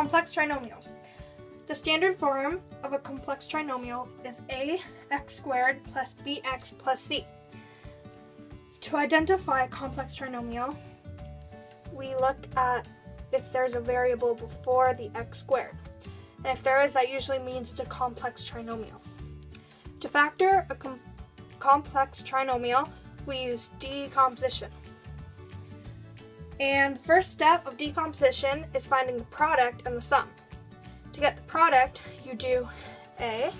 Complex trinomials. The standard form of a complex trinomial is ax squared plus bx plus c. To identify a complex trinomial, we look at if there's a variable before the x squared. And if there is, that usually means it's a complex trinomial. To factor a complex trinomial, we use decomposition. And the first step of decomposition is finding the product and the sum. To get the product, you do a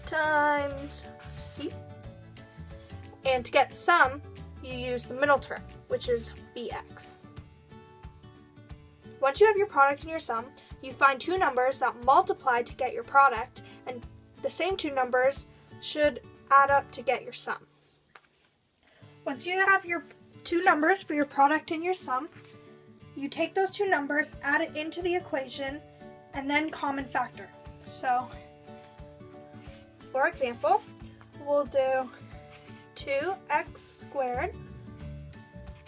times c. And to get the sum, you use the middle term, which is bx. Once you have your product and your sum, you find two numbers that multiply to get your product, and the same two numbers should add up to get your sum. Once you have your two numbers for your product and your sum, you take those two numbers, add it into the equation, and then common factor. So, for example, we'll do 2x squared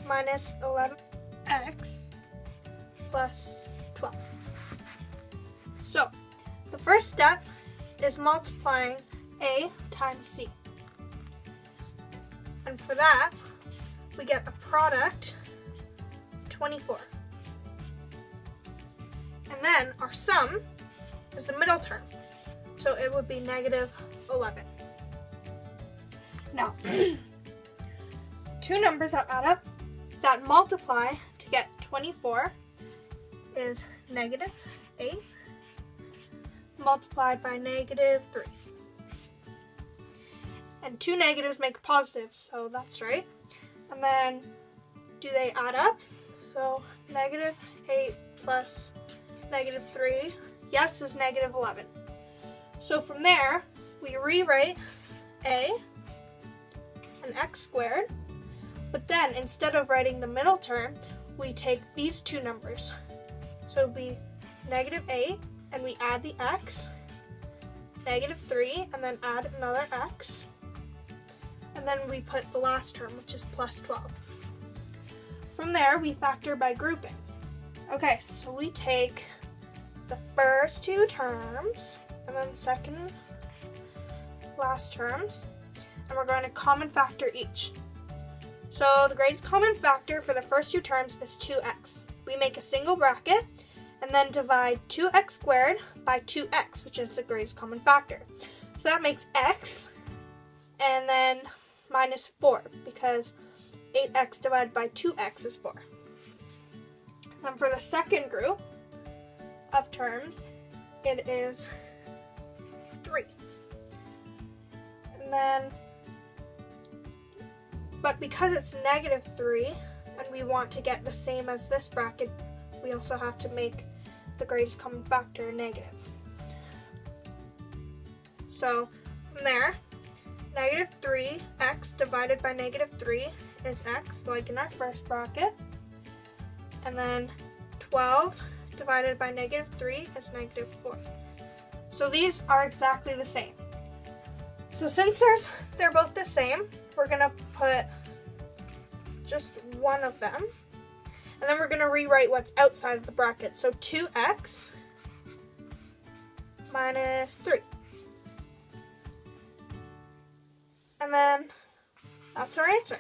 minus 11x plus 12. So, the first step is multiplying a times c. And for that, we get a product of 24. And then our sum is the middle term, so it would be negative 11. Now, two numbers that add up, that multiply to get 24 is negative 8 multiplied by negative 3. And two negatives make a positive, so that's right. And then, do they add up? So, negative 8 plus negative 3, yes, is negative 11. So from there, we rewrite a and x squared, but then instead of writing the middle term, we take these two numbers. So it would be negative 8, and we add the x, negative 3, and then add another x, and then we put the last term, which is plus 12. From there, we factor by grouping. Okay, so we take the first two terms, and then the second last terms, and we're going to common factor each. So the greatest common factor for the first two terms is 2x. We make a single bracket, and then divide 2x squared by 2x, which is the greatest common factor. So that makes x, and then minus 4, because 8x divided by 2x is 4. And for the second group of terms, it is 3. And then, but because it's negative 3, and we want to get the same as this bracket, we also have to make the greatest common factor negative. So, from there, negative 3x divided by negative 3 is x, like in our first bracket. And then 12 divided by negative 3 is negative 4. So these are exactly the same. So since they're both the same, we're going to put just one of them. And then we're going to rewrite what's outside of the bracket. So 2x minus 3. And then that's our answer.